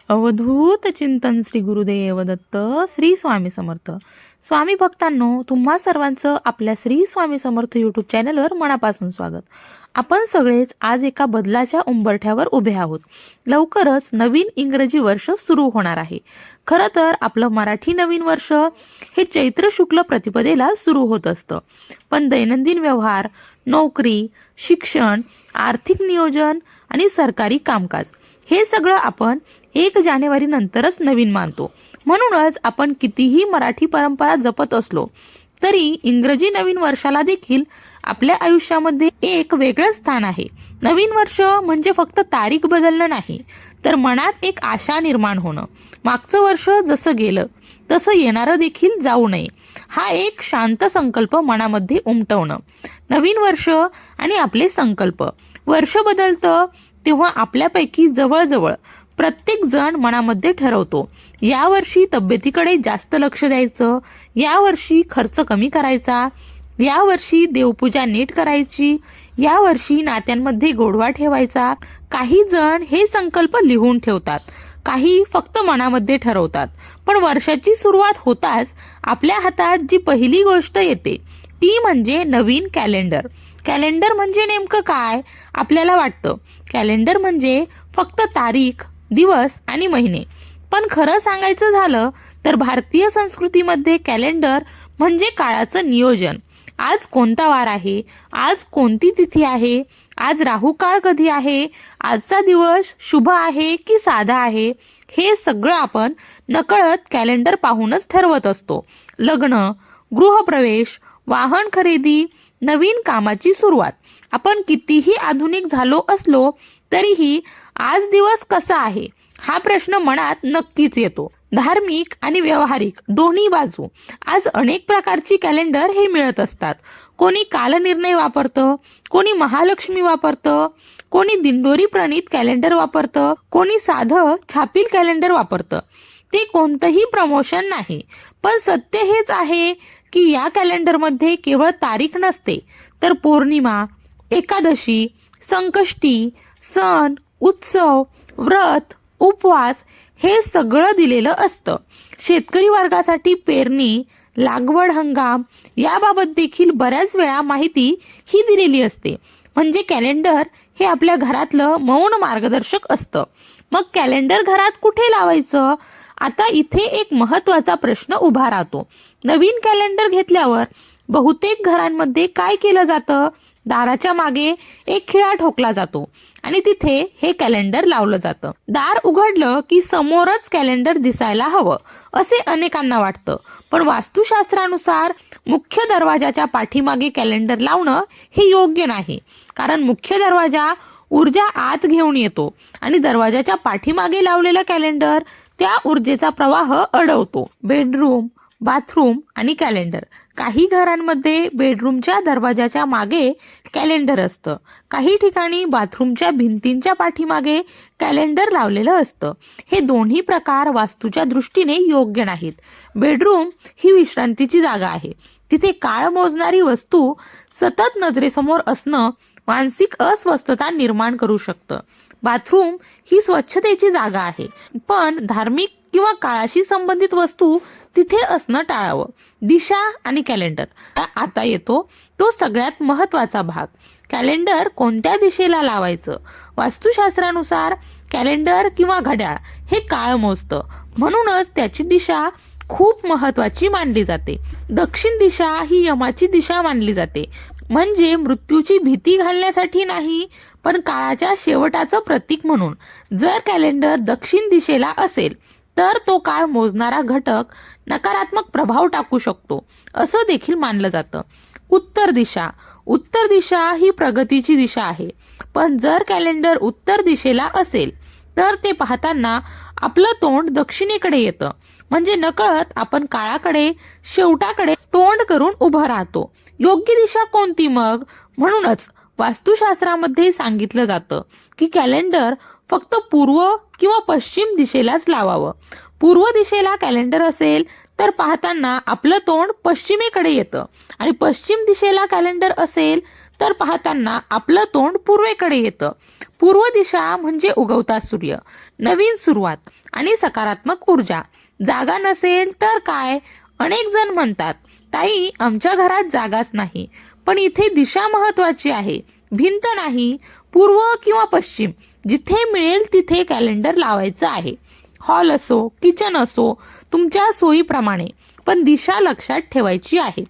अवधूत चिंतन श्री गुरुदेव दत्त श्री स्वामी समर्थ. स्वामी भक्तांनो, तुम्हा सर्वांचं आपल्या श्री स्वामी समर्थ यूट्यूब चॅनलवर मनापासून स्वागत. आपण सगळेच आज एका बदलाच्या उंबरठ्यावर उभे आहोत. लवकरच नवीन इंग्रजी वर्ष सुरू होणार आहे. खरं तर आपलं मराठी नवीन वर्ष हे चैत्र शुक्ल प्रतिपदेला सुरू होत असतं. पण दैनंदिन व्यवहार, नोकरी, शिक्षण, आर्थिक नियोजन आणि सरकारी कामकाज हे सगळं आपण 1 जानेवारी नंतरच नवीन मानतो. म्हणूनच आपण कितीही मराठी परंपरा जपत असलो तरी इंग्रजी नवीन वर्षाला देखील आपल्या आयुष्यामध्ये एक वेगळं स्थान आहे. नवीन वर्ष म्हणजे फक्त तारीख बदलणं नाही, तर मनात एक आशा निर्माण होणं. मागचं वर्ष जसं गेलं तसं येणारं देखील जाऊ नये, हा एक शांत संकल्प मनामध्ये उमटवणं. नवीन वर्ष आणि आपले संकल्प. वर्ष बदलतं तेव्हा आपल्यापैकी जवळजवळ प्रत्येक जण मनामध्ये ठरवतो, यावर्षी तब्येतीकडे जास्त लक्ष द्यायचं, यावर्षी खर्च कमी करायचा, यावर्षी देवपूजा नीट करायची, यावर्षी नात्यांमध्ये गोडवा ठेवायचा. काही जण हे संकल्प लिहून ठेवतात, काही फक्त मनामध्ये ठरवतात. पण वर्षाची सुरुवात होताच आपल्या हातात जी पहिली गोष्ट येते ती म्हणजे नवीन कॅलेंडर. कॅलेंडर म्हणजे नेमकं काय आपल्याला वाटतं? कॅलेंडर म्हणजे फक्त तारीख, दिवस आणि महिने. पण खरं सांगायचं झालं तर भारतीय संस्कृतीमध्ये कॅलेंडर म्हणजे काळाचं नियोजन. आज कोणता वार आहे, आज कोणती तिथी आहे, आज राहू काळ कधी आहे, आजचा दिवस शुभ आहे की साधा आहे, हे सगळं आपण नकळत कॅलेंडर पाहूनच ठरवत असतो. लग्न, गृहप्रवेश, वाहन खरेदी, नवीन कामाची सुरुवात. आपण कितीही आधुनिक झालो असलो तरीही आज दिवस कसा आहे हा प्रश्न मनात नक्कीच येतो. धार्मिक आणि व्यावहारिक दोन्ही बाजू. आज अनेक प्रकारची कॅलेंडर हे मिळत असतात. कोणी कालनिर्णय वापरतं, कोणी महालक्ष्मी वापरतं, कोणी दिंडोरी प्रणीत कॅलेंडर वापरतं, कोणी साधं छापील कॅलेंडर वापरतं. ते कोणतंही प्रमोशन नाही, पण सत्य हेच आहे की या कॅलेंडरमध्ये केवळ तारीख नसते, तर पौर्णिमा, एकादशी, संकष्टी, सण, उत्सव, व्रत, उपवास हे सगळं दिलेलं असतं. शेतकरी वर्गासाठी पेरणी, लागवड हंगाम याबाबत देखील बऱ्याच वेळा माहिती ही दिलेली असते. म्हणजे कॅलेंडर हे आपल्या घरातलं मौन मार्गदर्शक असतं. मग कॅलेंडर घरात कुठे लावायचं? आता इथे एक महत्त्वाचा प्रश्न उभा राहतो. नवीन कॅलेंडर घेतल्यावर बहुतेक घरांमध्ये काय केलं जातं? दाराच्या मागे एक खिळा ठोकला जातो आणि तिथे हे कॅलेंडर लावलं जातं. दार उघडलं की समोरच कॅलेंडर दिसायला हवं असे अनेकांना वाटतं. पण वास्तुशास्त्रानुसार मुख्य दरवाजाच्या पाठीमागे कॅलेंडर लावणं हे योग्य नाही. कारण मुख्य दरवाजा ऊर्जा आत घेऊन येतो आणि दरवाजाच्या पाठीमागे लावलेलं कॅलेंडर त्या ऊर्जेचा प्रवाह अडवतो. बेडरूम, बाथरूम आणि कॅलेंडर. काही घरांमध्ये बेडरूमच्या दरवाजाच्या मागे कॅलेंडर असतं. काही ठिकाणी बाथरूमच्या भिंतींच्या पाठीमागे कॅलेंडर लावलेलं असतं. हे दोन्ही प्रकार वास्तूच्या दृष्टीने योग्य नाहीत. बेडरूम ही विश्रांतीची जागा आहे. तिथे काळ मोजणारी वस्तू सतत नजरेसमोर असणं मानसिक अस्वस्थता निर्माण करू शकतं. बाथरूम ही स्वच्छतेची जागा आहे, पण धार्मिक किंवा काळाशी संबंधित वस्तू तिथे असणं टाळावं. दिशा आणि कॅलेंडर. आता येतो तो सगळ्यात महत्त्वाचा भाग. कॅलेंडर कोणत्या दिशेला लावायचं? वास्तुशास्त्रानुसार कॅलेंडर किंवा घड्याळ हे काळ मोजतं, म्हणूनच त्याची दिशा खूप महत्त्वाची मानली जाते. दक्षिण दिशा ही यमाची दिशा मानली जाते. म्हणजे मृत्यूची भीती घालण्यासाठी नाही, पण काळाच्या शेवटाचं प्रतीक म्हणून. जर कॅलेंडर दक्षिण दिशेला असेल तर तो काळ मोजणारा घटक नकारात्मक प्रभाव टाकू शकतो असं देखील मानलं जातं. उत्तर दिशा. उत्तर दिशा ही प्रगतीची दिशा आहे. पण जर कॅलेंडर उत्तर दिशेला असेल तर ते पाहताना आपलं तोंड दक्षिणेकडे येतं. म्हणजे नकळत आपण काळाकडे, शेवटाकडे तोंड करून उभं राहतो. योग्य दिशा कोणती मग? म्हणूनच वास्तुशास्त्रामध्ये सांगितलं जातं की कॅलेंडर फक्त पूर्व किंवा पश्चिम दिशेलाच लावावं. पूर्व दिशेला कॅलेंडर असेल तर पाहताना आपलं तोंड पश्चिमेकडे येतं आणि पश्चिम दिशेला कॅलेंडर असेल तर पाहताना आपलं तोंड पूर्वेकडे येतं. पूर्व दिशा म्हणजे उगवता सूर्य, नवीन सुरुवात आणि सकारात्मक ऊर्जा. जागा नसेल तर काय? अनेक जण म्हणतात, ताई आमच्या घरात जागाच नाही. पण इथे दिशा महत्वाची आहे. भिंत नाही, पूर्व किंवा पश्चिम, जिथे मिळेल तिथे कॅलेंडर लावायचं आहे. हॉल असो, किचन असो, तुमच्या सोयीप्रमाणे, पण दिशा लक्षात ठेवायची आहे.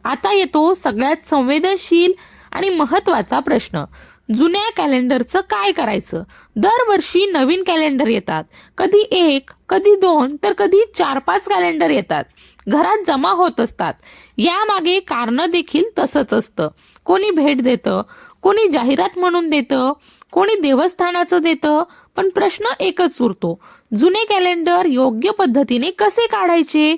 आता येतो सगळ्यात संवेदनशील आणि महत्त्वाचा प्रश्न. जुन्या कॅलेंडरचं काय करायचं? दरवर्षी नवीन कॅलेंडर येतात. कधी 1, कधी 2, तर कधी 4-5 कॅलेंडर येतात. घरात जमा होत असतात. यामागे कारणं देखील तसंच असतं. कोणी भेट देतं, कोणी जाहिरात म्हणून देतं, कोणी देवस्थानाचं देतं. पण प्रश्न एकच उरतो, जुने कॅलेंडर योग्य पद्धतीने कसे काढायचे?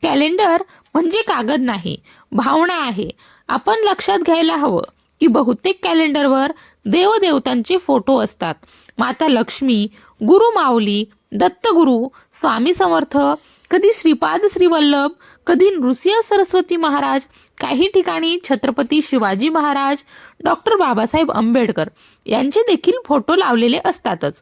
कॅलेंडर म्हणजे कागद नाही, भावना आहे. आपण लक्षात घ्यायला हवं की बहुतेक कॅलेंडरवर देवदेवतांचे फोटो असतात. माता लक्ष्मी, गुरु माऊली, दत्तगुरु, स्वामी समर्थ, कधी श्रीपाद श्रीवल्लभ, कधी नृसिंह सरस्वती महाराज, काही ठिकाणी छत्रपती शिवाजी महाराज, डॉक्टर बाबासाहेब आंबेडकर यांचे देखील फोटो लावलेले असतातच.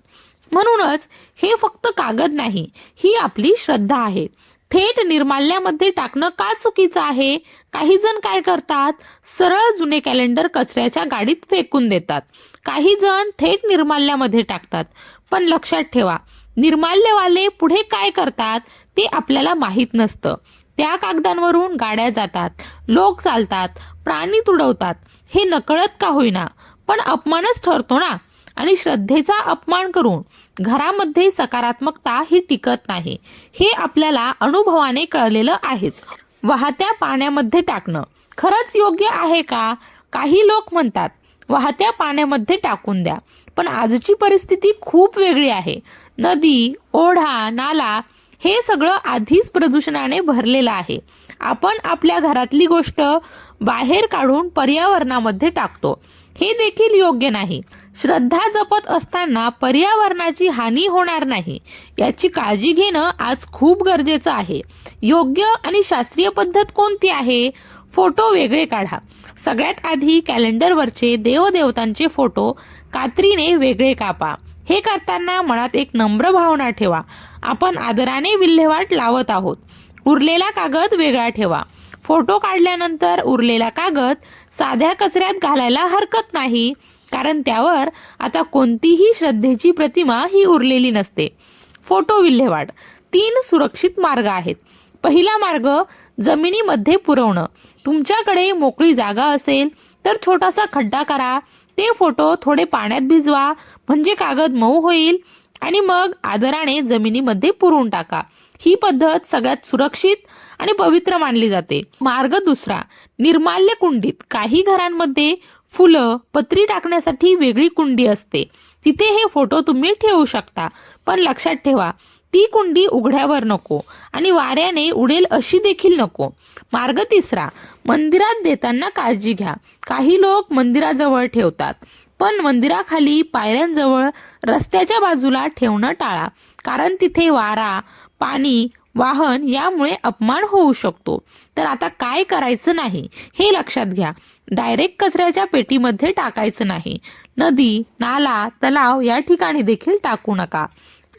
म्हणूनच हे फक्त कागद नाही, ही आपली श्रद्धा आहे. थेट निर्माल्यामध्ये टाकणं का चुकीचं आहे? काही जण काय करतात, सरळ जुने कॅलेंडर कचऱ्याच्या गाडीत फेकून देतात. काही जण थेट निर्माल्यामध्ये टाकतात. पण लक्षात ठेवा, निर्माल्यवाले पुढे काय करतात ते आपल्याला माहीत नसतं. त्या कागदांवरून गाड्या जातात, लोक चालतात, प्राणी तुडवतात. हे नकळत का होईना, पण अपमानच ठरतो ना. आणि श्रद्धेचा अपमान करून घरामध्ये सकारात्मकता ही टिकत नाही, हे आपल्याला अनुभवाने कळलेलं आहेच. वाहत्या पाण्यामध्ये टाकणं खरंच योग्य आहे का? काही लोक म्हणतात वाहत्या पाण्यामध्ये टाकून द्या, पण आजची परिस्थिती खूप वेगळी आहे. नदी, ओढा, नाला हे सगळं आधीच प्रदूषणाने भरलेलं आहे. आपण आपल्या घरातली गोष्ट बाहेर काढून पर्यावरणामध्ये टाकतो, हे देखील योग्य नाही. श्रद्धा जपत असताना पर्यावरणाची हानी होणार नाही याची काळजी घेणं आज खूप गरजेचं आहे. योग्य आणि शास्त्रीय पद्धत कोणती आहे? फोटो वेगळे काढा. सगळ्यात आधी कॅलेंडरवरचे देवदेवतांचे फोटो कात्रीने वेगळे कापा. हे करताना मनात एक नम्र भावना ठेवा, आपण आदराने विल्हेवाट लावत आहोत. उरलेला कागद वेगळा ठेवा. फोटो काढल्यानंतर उरलेला कागद साध्या कचऱ्यात घालायला हरकत नाही, कारण त्यावर आता कोणतीही श्रद्धेची प्रतिमा ही उरलेली नसते. फोटो विल्हेवाट 3 सुरक्षित मार्ग आहेत. पहिला मार्ग जमिनीमध्ये पुरवणं. तुमच्याकडे मोकळी जागा असेल तर छोटासा खड्डा करा. ते फोटो थोडे पाण्यात भिजवा, म्हणजे कागद मऊ होईल, आणि मग आदराने जमिनीमध्ये पुरून टाका. ही पद्धत सगळ्यात सुरक्षित आणि पवित्र मानली जाते. मार्ग दुसरा, निर्माल्य कुंडीत. काही घरांमध्ये फुलं, पत्री टाकण्यासाठी वेगळी कुंडी असते, तिथे हे फोटो तुम्ही ठेवू शकता. पण लक्षात ठेवा, ती कुंडी उघड्यावर नको आणि वाऱ्याने उडेल अशी देखील नको. मार्ग तिसरा, मंदिरात देताना काळजी घ्या. काही लोक मंदिराजवळ ठेवतात, पण मंदिराखाली, पायऱ्यांजवळ, रस्त्याच्या बाजूला ठेवणं टाळा, कारण तिथे वारा, पाणी, वाहन यामुळे अपमान होऊ शकतो. तर आता काय करायचं नाही हे लक्षात घ्या. डायरेक्ट कचऱ्याच्या पेटीमध्ये टाकायचं नाही. नदी, नाला, तलाव या ठिकाणी देखील टाकू नका.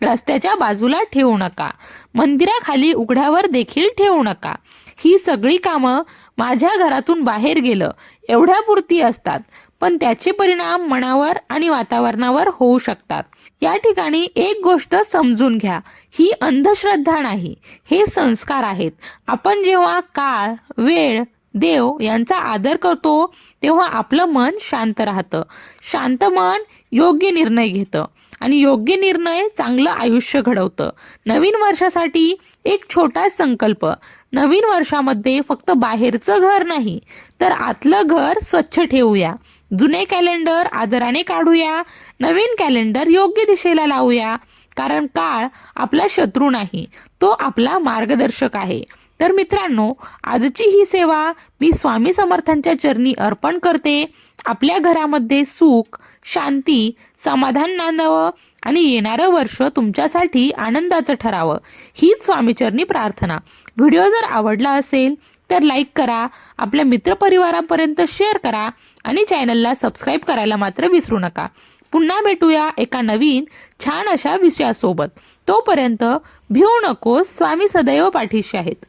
रस्त्याच्या बाजूला ठेवू नका. मंदिराखाली उघड्यावर देखील ठेवू नका. ही सगळी कामं माझ्या घरातून बाहेर गेलं एवढ्यापुरती असतात, पण त्याचे परिणाम मनावर आणि वातावरणावर होऊ शकतात. या ठिकाणी एक गोष्ट समजून घ्या, ही अंधश्रद्धा नाही, हे संस्कार आहेत. आपण जेव्हा काळ, वेळ, देव यांचा आदर करतो तेव्हा आपलं मन शांत राहतं. शांत मन योग्य निर्णय घेतं आणि योग्य निर्णय चांगलं आयुष्य घडवतं. नवीन वर्षासाठी एक छोटा संकल्प. नवीन वर्षामध्ये फक्त बाहेरचं घर नाही, तर आतलं घर स्वच्छ ठेवूया. जुने कॅलेंडर आदराने काढूया. नवीन कॅलेंडर योग्य दिशेला लावूया. कारण काळ आपला शत्रू नाही, तो आपला मार्गदर्शक आहे. तर मित्रांनो, आजची ही सेवा मी स्वामी समर्थांच्या चरणी अर्पण करते. आपल्या घरामध्ये सुख, शांती, समाधान नांदावं आणि येणारं वर्ष तुमच्यासाठी आनंदाचं ठरावं, हीच स्वामीचरणी प्रार्थना. व्हिडिओ जर आवडला असेल तर लाईक करा, आपल्या मित्रपरिवारापर्यंत शेअर करा आणि चॅनलला सबस्क्राईब करायला मात्र विसरू नका. पुन्हा भेटूया एका नवीन छान अशा विषयासोबत. तोपर्यंत भिवू नकोस, स्वामी सदैव पाठीशी आहेत.